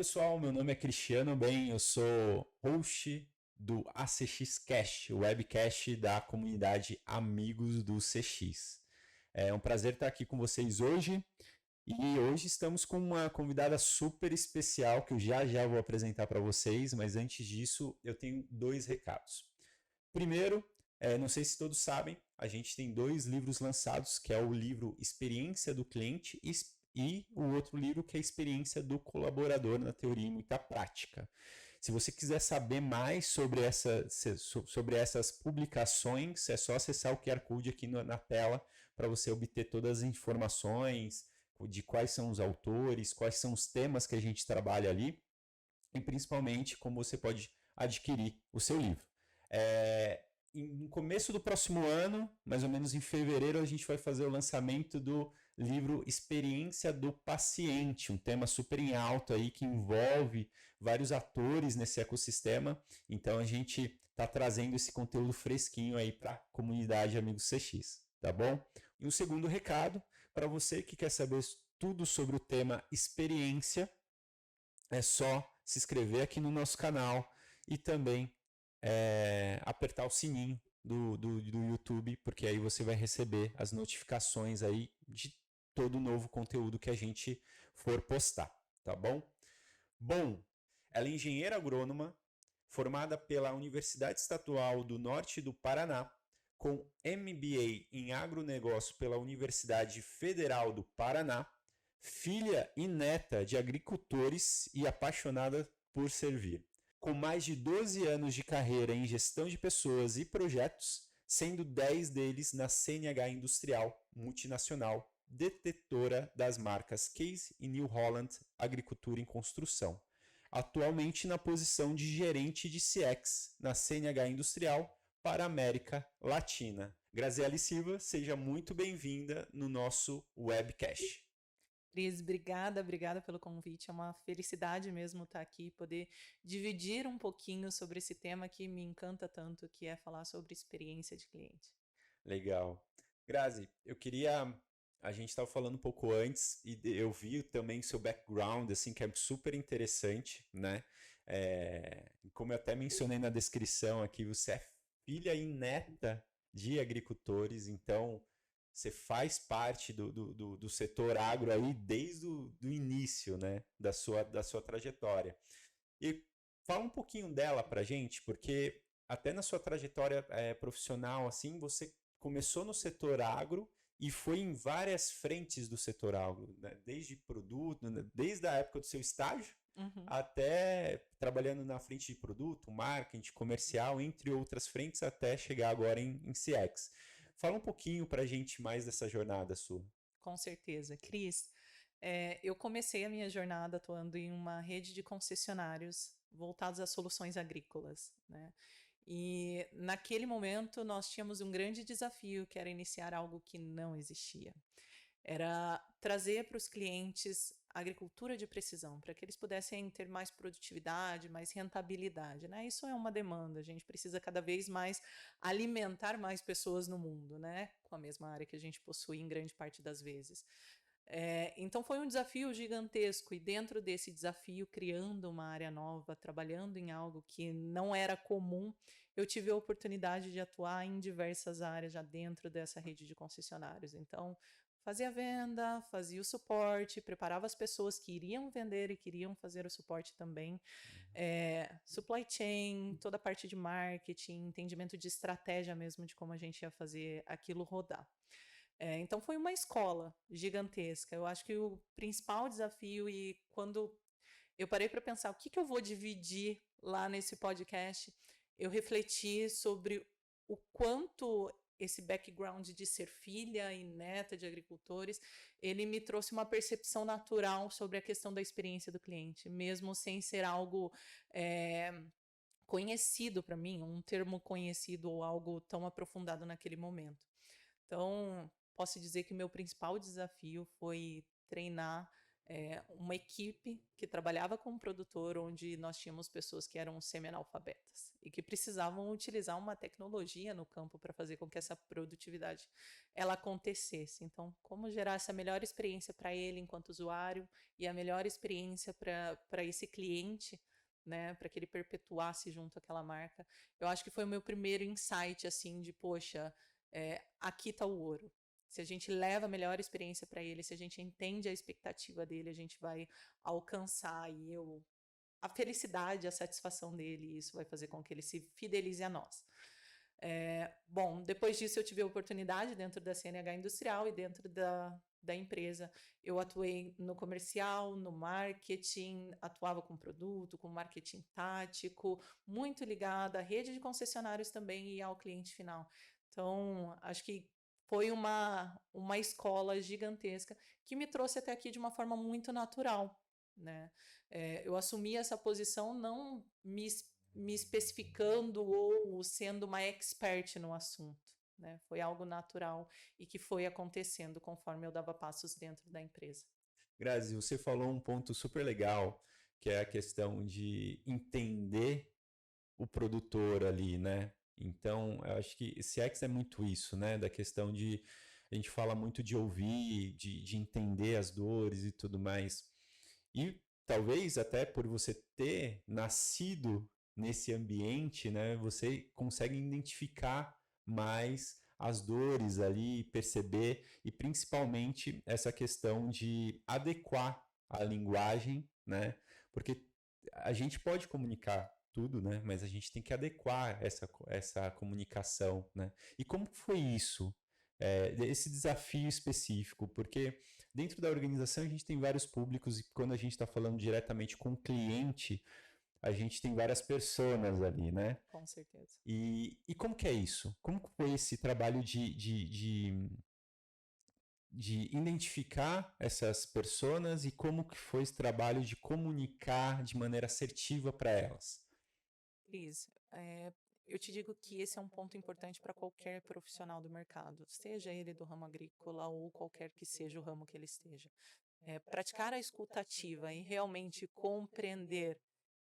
pessoal, meu nome é Cristiano Ben, eu sou host do ACX Cast, o webcast da comunidade Amigos do CX. É um prazer estar aqui com vocês hoje e hoje estamos com uma convidada super especial que eu já vou apresentar para vocês, mas antes disso eu tenho dois recados. Primeiro, não sei se todos sabem, a gente tem dois livros lançados, que é o livro Experiência do Cliente e o outro livro que é a Experiência do Colaborador na Teoria e Muita Prática. Se você quiser saber mais sobre essas publicações, é só acessar o QR Code aqui na tela para você obter todas as informações de quais são os autores, quais são os temas que a gente trabalha ali e principalmente como você pode adquirir o seu livro. No começo do próximo ano, mais ou menos em fevereiro, a gente vai fazer o lançamento do livro Experiência do Paciente, um tema super em alta aí que envolve vários atores nesse ecossistema. Então a gente está trazendo esse conteúdo fresquinho aí para a comunidade Amigos CX, tá bom? E um segundo recado para você que quer saber tudo sobre o tema experiência, é só se inscrever aqui no nosso canal e também apertar o sininho do YouTube, porque aí você vai receber as notificações aí de todo novo conteúdo que a gente for postar, tá bom? Bom, ela é engenheira agrônoma, formada pela Universidade Estadual do Norte do Paraná, com MBA em agronegócio pela Universidade Federal do Paraná, filha e neta de agricultores e apaixonada por servir. Com mais de 12 anos de carreira em gestão de pessoas e projetos, sendo 10 deles na CNH Industrial multinacional, detetora das marcas Case e New Holland Agricultura em Construção. Atualmente na posição de gerente de CX na CNH Industrial para a América Latina. Graziele Silva, seja muito bem-vinda no nosso webcast. Cris, obrigada pelo convite. É uma felicidade mesmo estar aqui, poder dividir um pouquinho sobre esse tema que me encanta tanto, que é falar sobre experiência de cliente. Legal. Grazi, a gente estava falando um pouco antes e eu vi também seu background, assim, que é super interessante, né? Como eu até mencionei na descrição aqui, você é filha e neta de agricultores, então você faz parte do setor agro aí desde o início, né? Da sua trajetória. E fala um pouquinho dela pra gente, porque até na sua trajetória profissional, assim, você começou no setor agro e foi em várias frentes do setor agro, né? Desde produto, né? Desde a época do seu estágio, até trabalhando na frente de produto, marketing, comercial, entre outras frentes, até chegar agora em CX. Fala um pouquinho para a gente mais dessa jornada sua. Com certeza. Cris, eu comecei a minha jornada atuando em uma rede de concessionários voltados a soluções agrícolas, né? E naquele momento nós tínhamos um grande desafio, que era iniciar algo que não existia. Era trazer para os clientes agricultura de precisão, para que eles pudessem ter mais produtividade, mais rentabilidade, né? Isso é uma demanda, a gente precisa cada vez mais alimentar mais pessoas no mundo, né? Com a mesma área que a gente possui em grande parte das vezes. Então foi um desafio gigantesco e dentro desse desafio, criando uma área nova, trabalhando em algo que não era comum, eu tive a oportunidade de atuar em diversas áreas já dentro dessa rede de concessionários. Então, fazia a venda, fazia o suporte, preparava as pessoas que iriam vender e queriam fazer o suporte também. Supply chain, toda a parte de marketing, entendimento de estratégia mesmo de como a gente ia fazer aquilo rodar. Então foi uma escola gigantesca. Eu acho que o principal desafio, e quando eu parei para pensar o que eu vou dividir lá nesse podcast, eu refleti sobre o quanto esse background de ser filha e neta de agricultores, ele me trouxe uma percepção natural sobre a questão da experiência do cliente, mesmo sem ser algo conhecido para mim, um termo conhecido ou algo tão aprofundado naquele momento. Então, posso dizer que o meu principal desafio foi treinar uma equipe que trabalhava com um produtor, onde nós tínhamos pessoas que eram semi-analfabetas e que precisavam utilizar uma tecnologia no campo para fazer com que essa produtividade ela acontecesse. Então, como gerar essa melhor experiência para ele enquanto usuário e a melhor experiência para esse cliente, né, para que ele perpetuasse junto àquela marca. Eu acho que foi o meu primeiro insight, assim, de, poxa, aqui está o ouro. Se a gente leva a melhor experiência para ele, se a gente entende a expectativa dele, a gente vai alcançar aí a felicidade, a satisfação dele, e isso vai fazer com que ele se fidelize a nós. Bom, depois disso eu tive a oportunidade dentro da CNH Industrial e dentro da empresa. Eu atuei no comercial, no marketing, atuava com produto, com marketing tático, muito ligada à rede de concessionários também e ao cliente final. Então, acho que foi uma escola gigantesca que me trouxe até aqui de uma forma muito natural, né? Eu assumi essa posição não me especificando ou sendo uma expert no assunto, né? Foi algo natural e que foi acontecendo conforme eu dava passos dentro da empresa. Grazi, você falou um ponto super legal, que é a questão de entender o produtor ali, né? Então, eu acho que CX é muito isso, né? Da questão de a gente fala muito de ouvir, de entender as dores e tudo mais. E talvez até por você ter nascido nesse ambiente, né? Você consegue identificar mais as dores ali, perceber e principalmente essa questão de adequar a linguagem, né? Porque a gente pode comunicar tudo, né? Mas a gente tem que adequar essa comunicação, né? E como foi isso? Esse desafio específico, porque dentro da organização a gente tem vários públicos e quando a gente está falando diretamente com o cliente, a gente tem várias personas ali, né? Com certeza. E como que é isso? Como que foi esse trabalho de identificar essas personas e como que foi esse trabalho de comunicar de maneira assertiva para elas? Cris, eu te digo que esse é um ponto importante para qualquer profissional do mercado, seja ele do ramo agrícola ou qualquer que seja o ramo que ele esteja. Praticar a escuta ativa e realmente compreender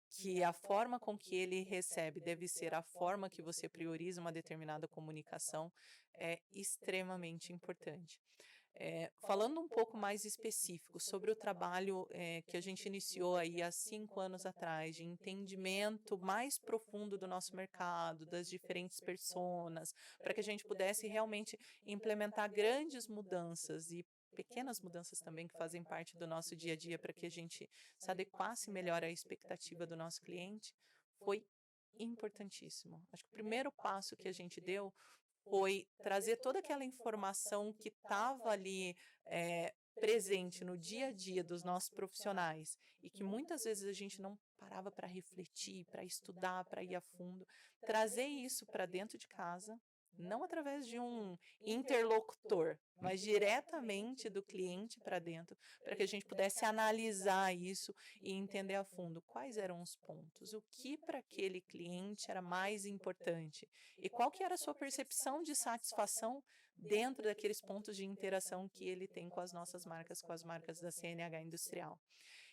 que a forma com que ele recebe deve ser a forma que você prioriza uma determinada comunicação é extremamente importante. Falando um pouco mais específico sobre o trabalho que a gente iniciou aí há 5 anos atrás, de entendimento mais profundo do nosso mercado, das diferentes personas, para que a gente pudesse realmente implementar grandes mudanças e pequenas mudanças também que fazem parte do nosso dia a dia para que a gente se adequasse melhor à expectativa do nosso cliente, foi importantíssimo. Acho que o primeiro passo que a gente deu foi trazer toda aquela informação que estava ali presente no dia a dia dos nossos profissionais e que muitas vezes a gente não parava para refletir, para estudar, para ir a fundo, trazer isso para dentro de casa, não através de um interlocutor, mas diretamente do cliente para dentro, para que a gente pudesse analisar isso e entender a fundo quais eram os pontos, o que para aquele cliente era mais importante e qual que era a sua percepção de satisfação dentro daqueles pontos de interação que ele tem com as nossas marcas, com as marcas da CNH Industrial.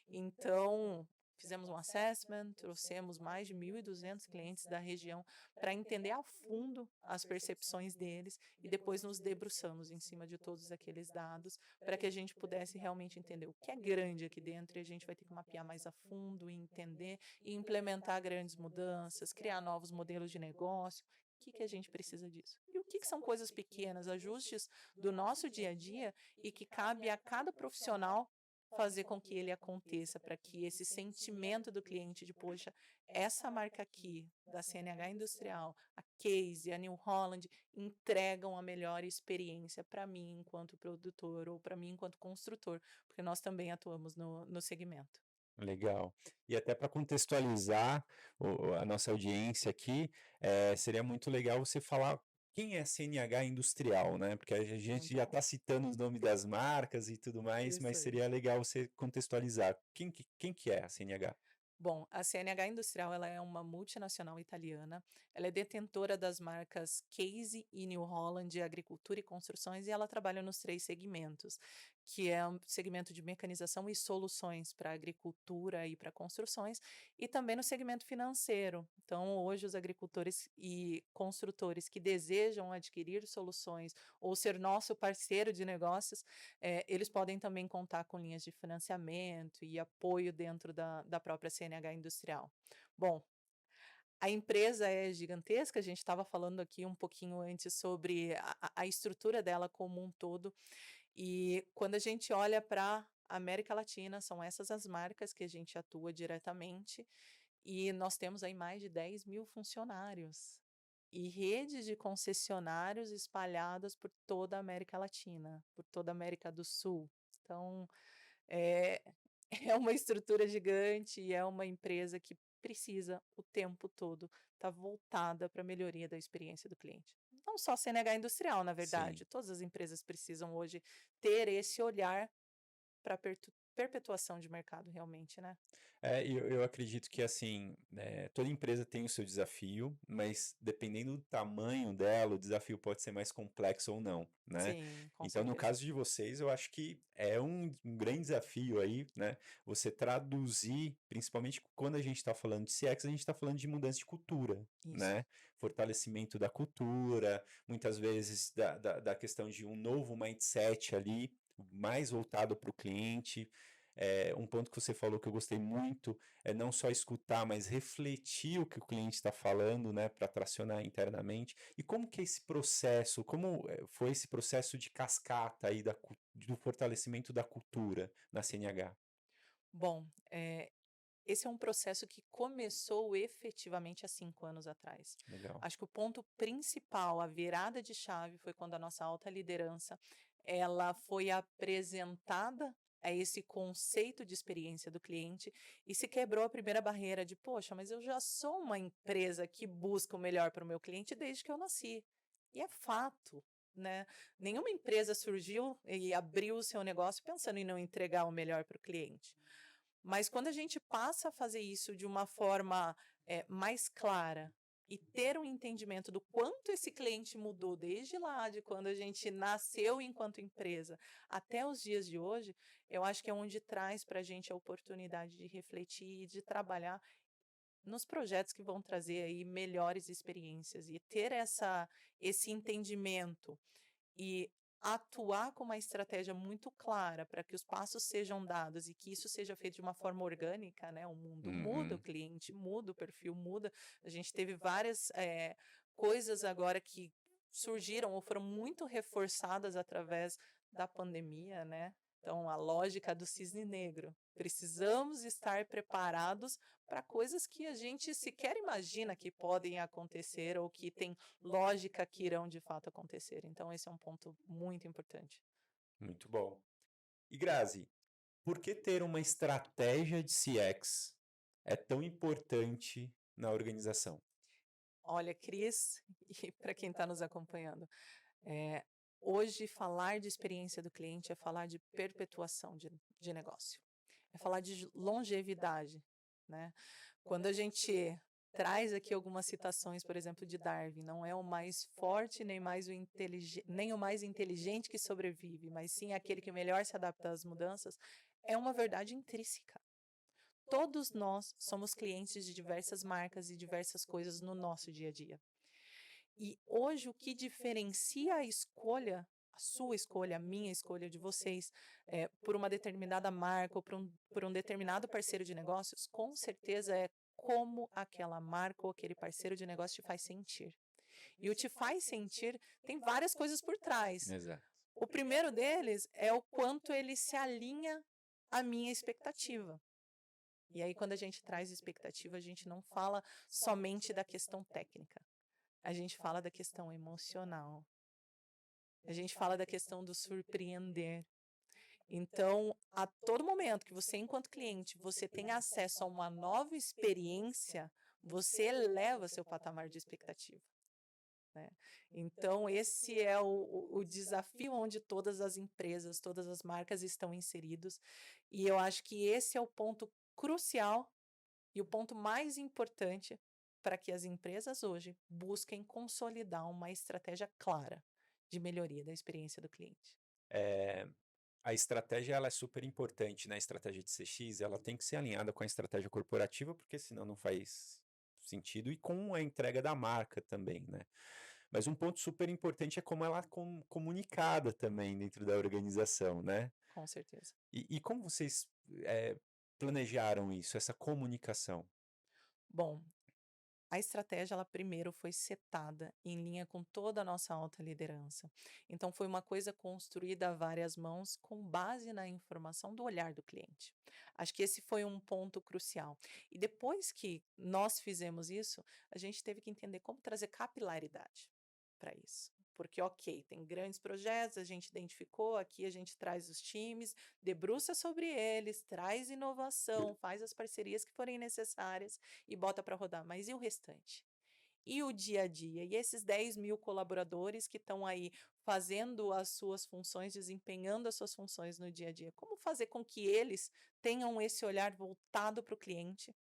Então, fizemos um assessment, trouxemos mais de 1.200 clientes da região para entender a fundo as percepções deles e depois nos debruçamos em cima de todos aqueles dados para que a gente pudesse realmente entender o que é grande aqui dentro e a gente vai ter que mapear mais a fundo e entender e implementar grandes mudanças, criar novos modelos de negócio. O que a gente precisa disso? E o que são coisas pequenas, ajustes do nosso dia a dia e que cabe a cada profissional fazer com que ele aconteça, para que esse sentimento do cliente de, poxa, essa marca aqui, da CNH Industrial, a Case, a New Holland, entregam a melhor experiência para mim enquanto produtor ou para mim enquanto construtor, porque nós também atuamos no segmento. Legal. E até para contextualizar a nossa audiência aqui, seria muito legal você falar quem é CNH Industrial, né? Porque a gente Muito já bom. está citando os nomes das marcas e tudo mais, Isso mas aí. seria legal você contextualizar. Quem que é a CNH? Bom, a CNH Industrial ela é uma multinacional italiana. Ela é detentora das marcas Case e New Holland, Agricultura e Construções, e ela trabalha nos três segmentos, que é um segmento de mecanização e soluções para agricultura e para construções, e também no segmento financeiro. Então, hoje, os agricultores e construtores que desejam adquirir soluções ou ser nosso parceiro de negócios, eles podem também contar com linhas de financiamento e apoio dentro da própria CNH Industrial. Bom, a empresa é gigantesca, a gente estava falando aqui um pouquinho antes sobre a estrutura dela como um todo, e quando a gente olha para América Latina, são essas as marcas que a gente atua diretamente, e nós temos aí mais de 10.000 funcionários, e redes de concessionários espalhadas por toda a América Latina, por toda a América do Sul. Então, é é uma estrutura gigante e é uma empresa que precisa o tempo todo estar voltada para a melhoria da experiência do cliente. Não só a CNH Industrial, na Sim. verdade, todas as empresas precisam hoje ter esse olhar para perpetuação de mercado realmente, né. Eu acredito que assim, toda empresa tem o seu desafio, mas dependendo do tamanho dela, o desafio pode ser mais complexo ou não, né? Sim, com Então, no certeza. caso de vocês, eu acho que é um grande desafio aí, né? Você traduzir, principalmente quando a gente está falando de CX, a gente está falando de mudança de cultura, Isso, né? Fortalecimento da cultura, muitas vezes da questão de um novo mindset ali, mais voltado para o cliente. Um ponto que você falou que eu gostei muito é não só escutar, mas refletir o que o cliente está falando, né, para tracionar internamente. E como que é esse processo, como foi esse processo de cascata aí do fortalecimento da cultura na CNH? bom, esse é um processo que começou efetivamente há 5 anos atrás. Legal. Acho que o ponto principal, a virada de chave, foi quando a nossa alta liderança, ela foi apresentada a esse conceito de experiência do cliente e se quebrou a primeira barreira de: "Poxa, mas eu já sou uma empresa que busca o melhor para o meu cliente desde que eu nasci". E é fato, né. Nenhuma empresa surgiu e abriu o seu negócio pensando em não entregar o melhor para o cliente. Mas quando a gente passa a fazer isso de uma forma, mais clara e ter um entendimento do quanto esse cliente mudou desde lá, de quando a gente nasceu enquanto empresa, até os dias de hoje, eu acho que é onde traz para a gente a oportunidade de refletir e de trabalhar nos projetos que vão trazer aí melhores experiências e ter esse entendimento e atuar com uma estratégia muito clara para que os passos sejam dados e que isso seja feito de uma forma orgânica, né, o mundo muda, o Uhum. cliente muda, o perfil muda. A gente teve várias, coisas agora que surgiram ou foram muito reforçadas através da pandemia, né. Então a lógica do cisne negro. Precisamos estar preparados para coisas que a gente sequer imagina que podem acontecer ou que tem lógica que irão de fato acontecer. Então esse é um ponto muito importante. Muito bom. E Grazi, por que ter uma estratégia de CX é tão importante na organização? Olha, Cris, e para quem está nos acompanhando, eh, hoje falar de experiência do cliente é falar de perpetuação de negócio, é falar de longevidade, né? Quando a gente traz aqui algumas citações, por exemplo, de Darwin, não é o mais forte nem o mais inteligente que sobrevive, mas sim aquele que melhor se adapta às mudanças, é uma verdade intrínseca. Todos nós somos clientes de diversas marcas e diversas coisas no nosso dia a dia. E hoje o que diferencia a sua escolha, a minha escolha de vocês, por uma determinada marca ou por um determinado parceiro de negócios, com certeza é como aquela marca ou aquele parceiro de negócio te faz sentir. E o te faz sentir tem várias coisas por trás. Exato. O primeiro deles é o quanto ele se alinha à minha expectativa. E aí, quando a gente traz expectativa, a gente não fala somente da questão técnica. A gente fala da questão emocional. A gente fala da questão do surpreender. Então, a todo momento que você, enquanto cliente, você tem acesso a uma nova experiência, você eleva seu patamar de expectativa, né? Então, esse é o desafio onde todas as empresas, todas as marcas estão inseridos. E eu acho que esse é o ponto crucial e o ponto mais importante para que as empresas hoje busquem consolidar uma estratégia clara de melhoria da experiência do cliente. A estratégia ela é super importante, né? A estratégia de CX, ela tem que ser alinhada com a estratégia corporativa, porque senão não faz sentido, e com a entrega da marca também, né? Mas um ponto super importante é como ela é comunicada também dentro da organização, né? Com certeza. E como vocês planejaram isso, essa comunicação? Bom, a estratégia, ela primeiro foi setada em linha com toda a nossa alta liderança. Então, foi uma coisa construída a várias mãos com base na informação do olhar do cliente. Acho que esse foi um ponto crucial. E depois que nós fizemos isso, a gente teve que entender como trazer capilaridade para isso. Porque, ok, tem grandes projetos, a gente identificou, aqui a gente traz os times, debruça sobre eles, traz inovação, faz as parcerias que forem necessárias e bota para rodar. Mas e o restante? E o dia a dia? E esses 10.000 colaboradores que estão aí fazendo as suas funções, desempenhando as suas funções no dia a dia? Como fazer com que eles tenham esse olhar voltado para o cliente,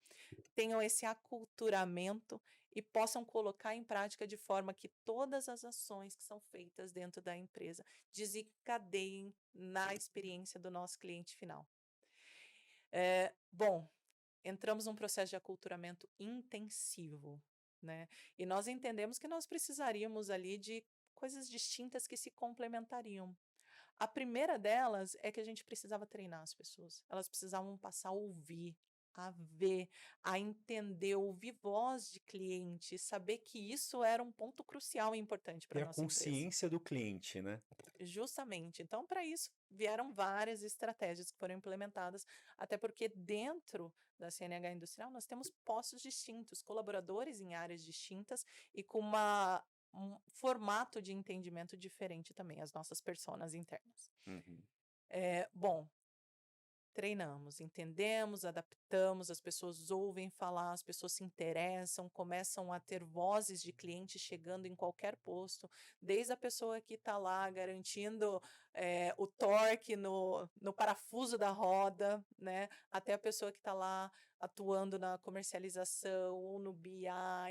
tenham esse aculturamento e possam colocar em prática de forma que todas as ações que são feitas dentro da empresa desencadeiem na experiência do nosso cliente final? Bom, entramos num processo de aculturamento intensivo, né? E nós entendemos que nós precisaríamos ali de coisas distintas que se complementariam. A primeira delas é que a gente precisava treinar as pessoas. Elas precisavam passar a ouvir, a ver, a entender, ouvir voz de cliente, saber que isso era um ponto crucial e importante para Ter a a nossa empresa. consciência do cliente, né? Justamente. Então, para isso, vieram várias estratégias que foram implementadas, até porque dentro da CNH Industrial nós temos postos distintos, colaboradores em áreas distintas e com um formato de entendimento diferente também, as nossas personas internas. Uhum. Bom, treinamos, entendemos, adaptamos, as pessoas ouvem falar, as pessoas se interessam, começam a ter vozes de cliente chegando em qualquer posto, desde a pessoa que está lá garantindo o torque no parafuso da roda, né, até a pessoa que está lá atuando na comercialização ou no BI,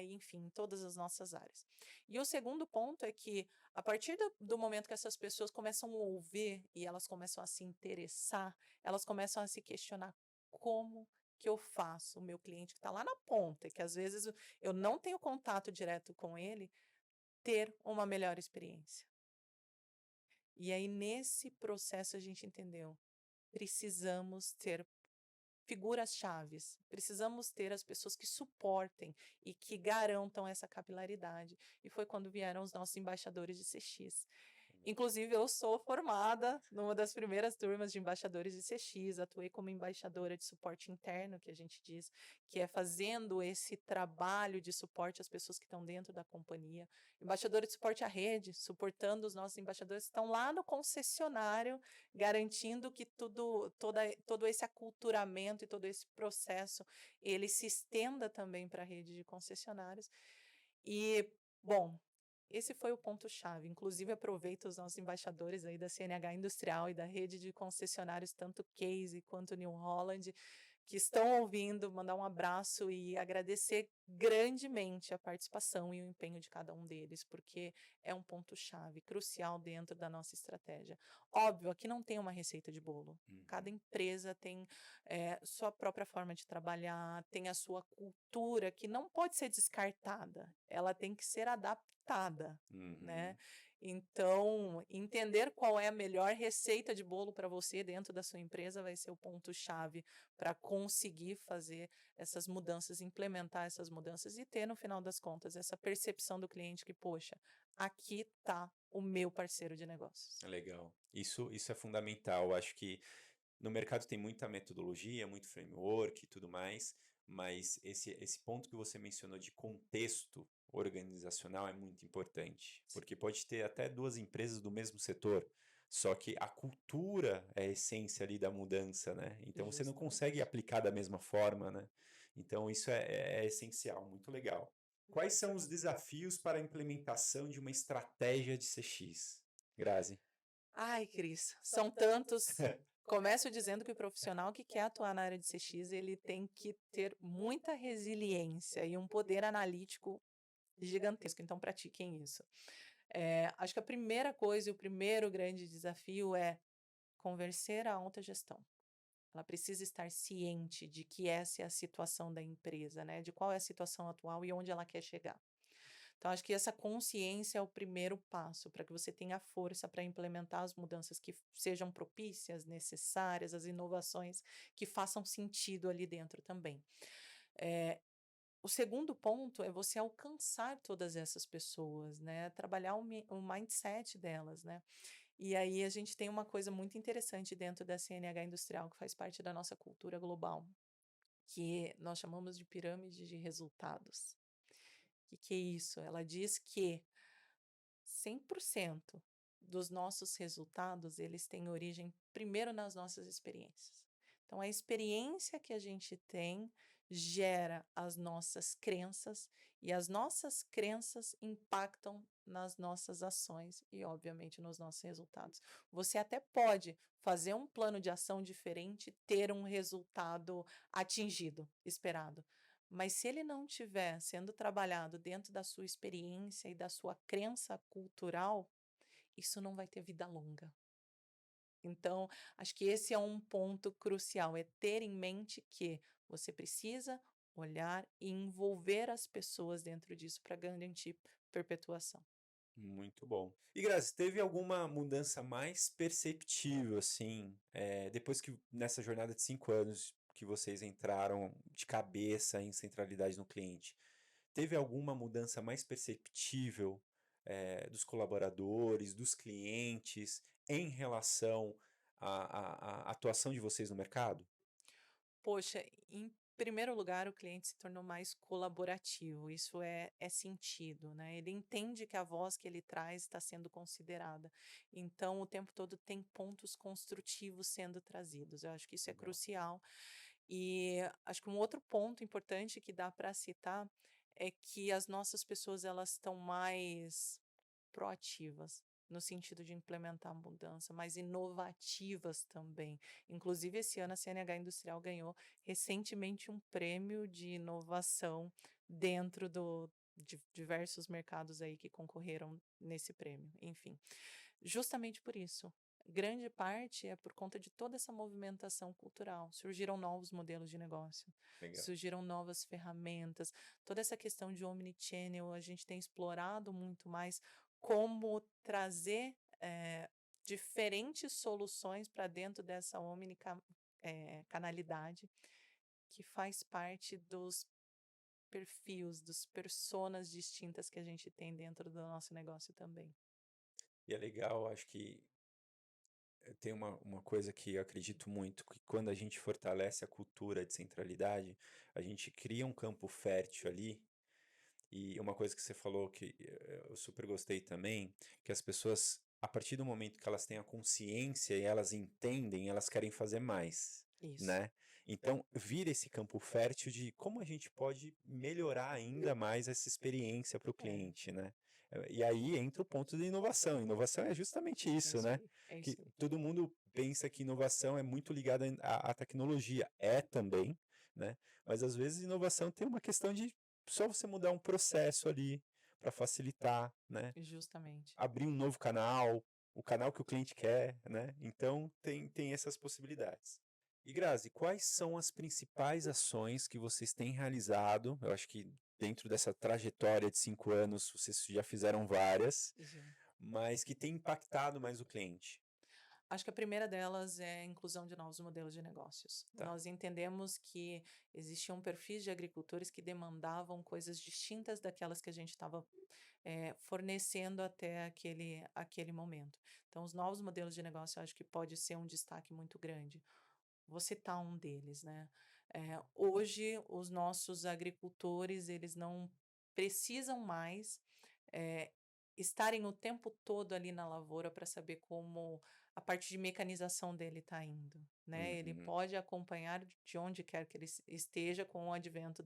enfim, em todas as nossas áreas. E o segundo ponto é que, a partir do momento que essas pessoas começam a ouvir e elas começam a se interessar, elas começam a se questionar: como que eu faço o meu cliente que está lá na ponta, que às vezes eu não tenho contato direto com ele, ter uma melhor experiência? E aí, nesse processo, a gente entendeu: precisamos ter figuras chaves, precisamos ter as pessoas que suportem e que garantam essa capilaridade. E foi quando vieram os nossos embaixadores de CX. Inclusive, eu sou formada numa das primeiras turmas de embaixadores de CX, atuei como embaixadora de suporte interno, que a gente diz, que é fazendo esse trabalho de suporte às pessoas que estão dentro da companhia. Embaixadora de suporte à rede, suportando os nossos embaixadores que estão lá no concessionário, garantindo que todo esse aculturamento e todo esse processo, ele se estenda também para a rede de concessionários. E, bom, esse foi o ponto-chave. Inclusive, aproveito os nossos embaixadores aí da CNH Industrial e da rede de concessionários, tanto Case quanto New Holland, que estão ouvindo, mandar um abraço e agradecer grandemente a participação e o empenho de cada um deles, porque é um ponto-chave crucial dentro da nossa estratégia. Óbvio, aqui não tem uma receita de bolo. Cada Uhum. empresa tem sua própria forma de trabalhar, tem a sua cultura que não pode ser descartada, ela tem que ser adaptada, né? Uhum. Então, entender qual é a melhor receita de bolo para você dentro da sua empresa vai ser o ponto-chave para conseguir fazer essas mudanças, implementar essas mudanças e ter, no final das contas, essa percepção do cliente que, poxa, aqui está o meu parceiro de negócios. Legal. Isso é fundamental. Eu acho que no mercado tem muita metodologia, muito framework e tudo mais, mas esse ponto que você mencionou de contexto organizacional é muito importante, porque pode ter até duas empresas do mesmo setor, só que a cultura é a essência ali da mudança, né? Então você não consegue Justamente. aplicar da mesma forma, né? Então isso é essencial, muito legal. Quais são os desafios para a implementação de uma estratégia de CX? Grazi. Ai, Cris, são tantos. Começo dizendo que o profissional que quer atuar na área de CX, ele tem que ter muita resiliência e um poder analítico gigantesco, então pratiquem isso. Acho que a primeira coisa e o primeiro grande desafio é convencer a alta gestão. Ela precisa estar ciente de que essa é a situação da empresa, né, de qual é a situação atual e onde ela quer chegar. Então acho que essa consciência é o primeiro passo para que você tenha força para implementar as mudanças que sejam propícias, necessárias, as inovações que façam sentido ali dentro também. Eh, o segundo ponto é você alcançar todas essas pessoas, né, trabalhar o mindset delas, né. E aí a gente tem uma coisa muito interessante dentro da CNH Industrial, que faz parte da nossa cultura global, que nós chamamos de pirâmide de resultados. O que que é isso? Ela diz que 100% dos nossos resultados, eles têm origem primeiro nas nossas experiências. Então, a experiência que a gente tem gera as nossas crenças e as nossas crenças impactam nas nossas ações e, obviamente, nos nossos resultados. Você até pode fazer um plano de ação diferente, ter um resultado atingido, esperado. Mas se ele não estiver sendo trabalhado dentro da sua experiência e da sua crença cultural, isso não vai ter vida longa. Então, acho que esse é um ponto crucial, é ter em mente que você precisa olhar e envolver as pessoas dentro disso para garantir perpetuação. Muito bom. E Grazi, teve alguma mudança mais perceptível, assim, depois que nessa jornada de 5 anos que vocês entraram de cabeça em centralidade no cliente, teve alguma mudança mais perceptível, dos colaboradores, dos clientes, em relação à atuação de vocês no mercado? Poxa, em primeiro lugar, o cliente se tornou mais colaborativo, isso é sentido, né? Ele entende que a voz que ele traz está sendo considerada. Então, o tempo todo tem pontos construtivos sendo trazidos. Eu acho que isso é Legal. crucial. E acho que um outro ponto importante que dá para citar é que as nossas pessoas elas estão mais proativas, no sentido de implementar mudança, mais inovativas também. Inclusive, esse ano a CNH Industrial ganhou recentemente um prêmio de inovação dentro de diversos mercados aí que concorreram nesse prêmio, enfim. Justamente por isso. Grande parte é por conta de toda essa movimentação cultural. Surgiram novos modelos de negócio, Legal. surgiram novas ferramentas, toda essa questão de omnichannel, a gente tem explorado muito mais como trazer diferentes soluções para dentro dessa canalidade que faz parte dos perfis, dos personas distintas que a gente tem dentro do nosso negócio também. E é legal, acho que tem uma coisa que eu acredito muito, que quando a gente fortalece a cultura de centralidade, a gente cria um campo fértil ali. E uma coisa que você falou que eu super gostei também, que as pessoas, a partir do momento que elas têm a consciência e elas entendem, elas querem fazer mais, Isso. né? Então, vira esse campo fértil de como a gente pode melhorar ainda mais essa experiência para o É, cliente, né? E aí entra o ponto de inovação. Inovação é justamente é isso, isso né? aí, é Que isso aí. todo mundo pensa que inovação é muito ligada à tecnologia. É também, né? Mas às vezes inovação tem uma questão de só você mudar um processo ali para facilitar, né? Justamente. Abrir um novo canal, o canal que o cliente quer, né? Então tem essas possibilidades. E Grazi, quais são as principais ações que vocês têm realizado? Eu acho que dentro dessa trajetória de 5 anos, vocês já fizeram várias, Já. mas que tem impactado mais o cliente. Acho que a primeira delas é a inclusão de novos modelos de negócios. Tá. Nós entendemos que existiam perfis de agricultores que demandavam coisas distintas daquelas que a gente estava fornecendo até aquele momento. Então, os novos modelos de negócio eu acho que pode ser um destaque muito grande. Vou citar um deles, né? Hoje, os nossos agricultores, eles não precisam mais eh, estarem o tempo todo ali na lavoura para saber como a parte de mecanização dele está indo, né? Ele Uhum. pode acompanhar de onde quer que ele esteja com o advento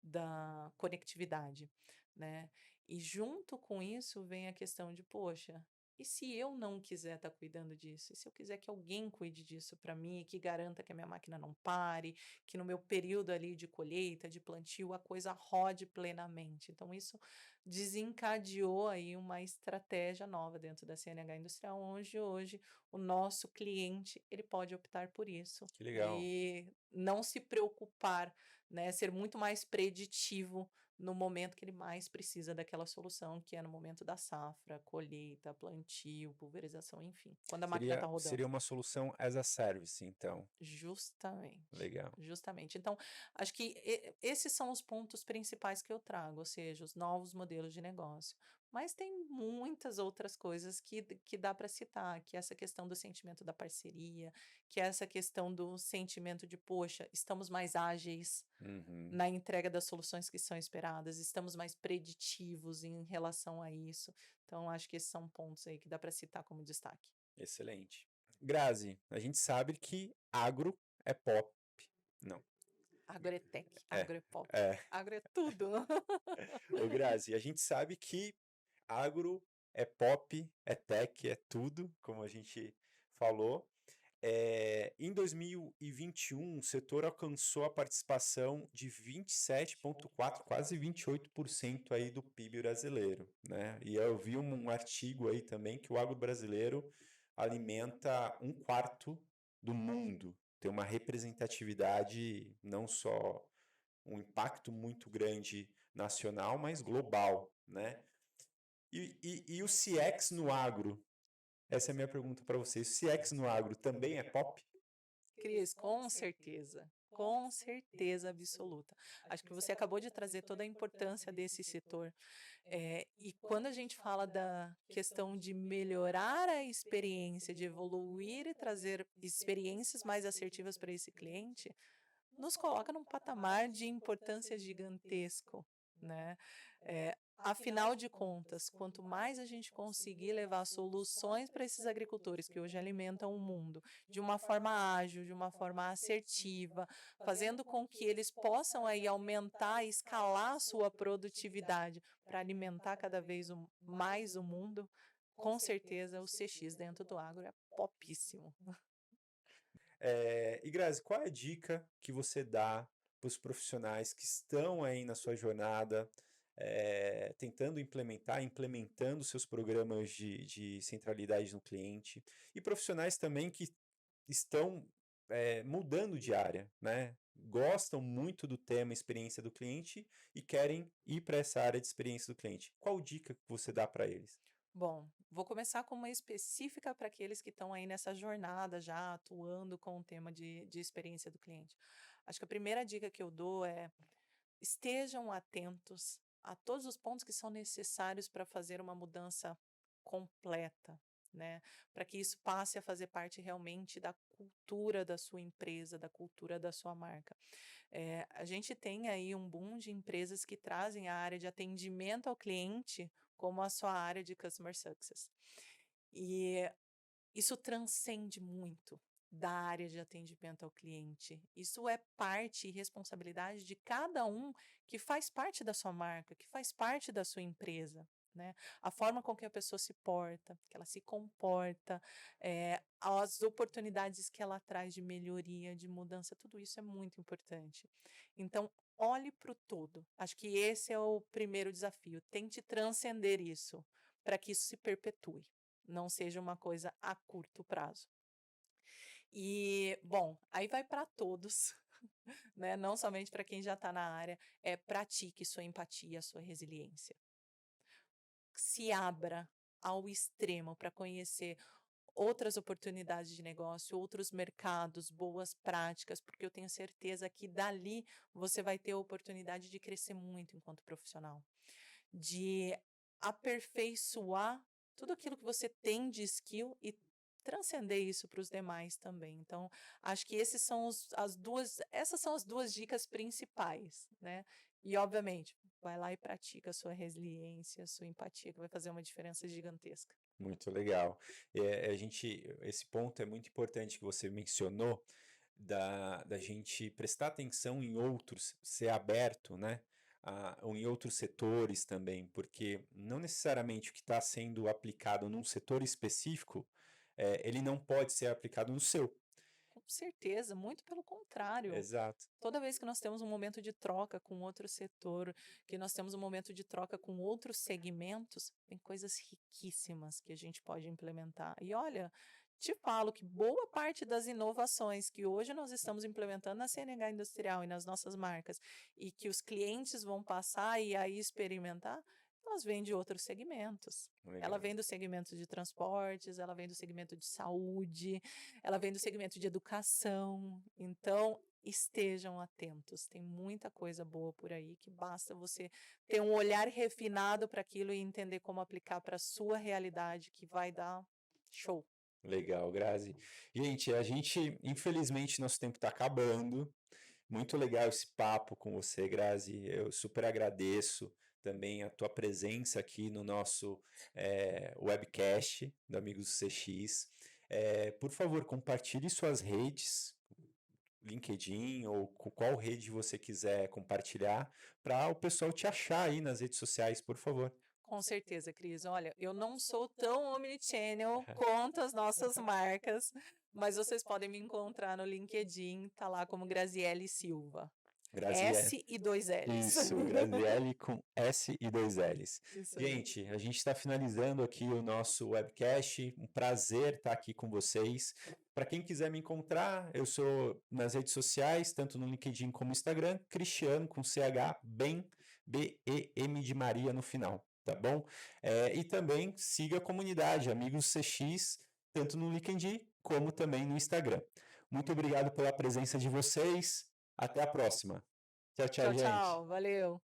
da conectividade, né? E junto com isso vem a questão de, poxa. E se eu não quiser estar cuidando disso? E se eu quiser que alguém cuide disso para mim e que garanta que a minha máquina não pare, que no meu período ali de colheita, de plantio, a coisa rode plenamente? Então, isso desencadeou aí uma estratégia nova dentro da CNH Industrial, onde hoje o nosso cliente ele pode optar por isso Que legal. e não se preocupar, né, ser muito mais preditivo no momento que ele mais precisa daquela solução, que é no momento da safra, colheita, plantio, pulverização, enfim, quando a máquina está rodando. Seria uma solução as a service, então. Justamente, Legal. justamente. Então, acho que esses são os pontos principais que eu trago, ou seja, os novos modelos de negócio. Mas tem muitas outras coisas que dá para citar, que é essa questão do sentimento da parceria, que é essa questão do sentimento de, poxa, estamos mais ágeis Uhum. na entrega das soluções que são esperadas, estamos mais preditivos em relação a isso. Então, acho que esses são pontos aí que dá para citar como destaque. Excelente. Grazi, a gente sabe que agro é pop. Não, Agro é tech, é, agro é pop, é. agro é tudo. Ô, Grazi, a gente sabe que agro é pop, é tech, é tudo, como a gente falou. Em 2021, o setor alcançou a participação de 27,4%, quase 28% aí do PIB brasileiro, né? E eu vi um artigo aí também que o agro brasileiro alimenta um quarto do mundo, tem uma representatividade, não só um impacto muito grande nacional, mas global, né? E o CX no agro? Essa é a minha pergunta para vocês. O CX no agro também é pop? Cris, com certeza absoluta. Acho que você acabou de trazer toda a importância desse setor. E quando a gente fala da questão de melhorar a experiência, de evoluir e trazer experiências mais assertivas para esse cliente, nos coloca num patamar de importância gigantesco, né? Afinal de contas, quanto mais a gente conseguir levar soluções para esses agricultores que hoje alimentam o mundo de uma forma ágil, de uma forma assertiva, fazendo com que eles possam aí aumentar, escalar a sua produtividade para alimentar cada vez mais o mundo, com certeza o CX dentro do agro é popíssimo. E Grazi, qual é a dica que você dá para os profissionais que estão aí na sua jornada, tentando implementando seus programas de centralidade no cliente, e profissionais também que estão mudando de área, né? Gostam muito do tema experiência do cliente e querem ir para essa área de experiência do cliente. Qual dica que você dá para eles? Bom, vou começar com uma específica para aqueles que estão aí nessa jornada já atuando com o tema de experiência do cliente. Acho que a primeira dica que eu dou é estejam atentos a todos os pontos que são necessários para fazer uma mudança completa, né? Para que isso passe a fazer parte realmente da cultura da sua empresa, da cultura da sua marca. A gente tem aí um boom de empresas que trazem a área de atendimento ao cliente como a sua área de customer success. E isso transcende muito da área de atendimento ao cliente. Isso é parte e responsabilidade de cada um que faz parte da sua marca, que faz parte da sua empresa. Né? A forma com que a pessoa se porta, que ela se comporta, as oportunidades que ela traz de melhoria, de mudança, tudo isso é muito importante. Então, olhe para o todo. Acho que esse é o primeiro desafio. Tente transcender isso para que isso se perpetue, não seja uma coisa a curto prazo. E, bom, aí vai para todos, né? Não somente para quem já está na área, pratique sua empatia, sua resiliência. Se abra ao extremo para conhecer outras oportunidades de negócio, outros mercados, boas práticas, porque eu tenho certeza que dali você vai ter a oportunidade de crescer muito enquanto profissional, de aperfeiçoar tudo aquilo que você tem de skill e transcender isso para os demais também. Então, acho que essas são as duas dicas principais, né? E, obviamente, vai lá e pratica a sua resiliência, a sua empatia, que vai fazer uma diferença gigantesca. Muito legal. Esse ponto é muito importante que você mencionou, da gente prestar atenção em outros, ser aberto, né, ou em outros setores também, porque não necessariamente o que está sendo aplicado num setor específico, ele não pode ser aplicado no seu. Com certeza, muito pelo contrário. Exato. Toda vez que nós temos um momento de troca com outro setor, que nós temos um momento de troca com outros segmentos, tem coisas riquíssimas que a gente pode implementar. E olha, te falo que boa parte das inovações que hoje nós estamos implementando na CNH Industrial e nas nossas marcas, e que os clientes vão passar e aí experimentar, elas vêm de outros segmentos. Ela Legal. vem do segmento de transportes, ela vem do segmento de saúde, ela vem do segmento de educação. Então, estejam atentos, tem muita coisa boa por aí que basta você ter um olhar refinado para aquilo e entender como aplicar para a sua realidade, que vai dar show. Legal, Grazi. Gente, infelizmente, nosso tempo está acabando. Muito legal esse papo com você, Grazi. Eu super agradeço também a tua presença aqui no nosso webcast do Amigos do CX. Por favor, compartilhe suas redes, LinkedIn ou qual rede você quiser compartilhar, para o pessoal te achar aí nas redes sociais, por favor. Com certeza, Cris. Olha, eu não sou tão omnichannel quanto as nossas marcas, mas vocês podem me encontrar no LinkedIn, tá lá como Graziele Silva. Graziele. S e 2 L's. Isso, Graziele com S e 2 L's. Isso aí. Gente, a gente está finalizando aqui o nosso webcast. Um prazer estar aqui com vocês. Para quem quiser me encontrar, eu sou nas redes sociais, tanto no LinkedIn como no Instagram, Cristiano com CH, Bem, B-E-M de Maria no final, tá bom? E também siga a comunidade Amigos CX, tanto no LinkedIn como também no Instagram. Muito obrigado pela presença de vocês. Até a próxima. Tchau, tchau, Tchau, gente. tchau. Valeu.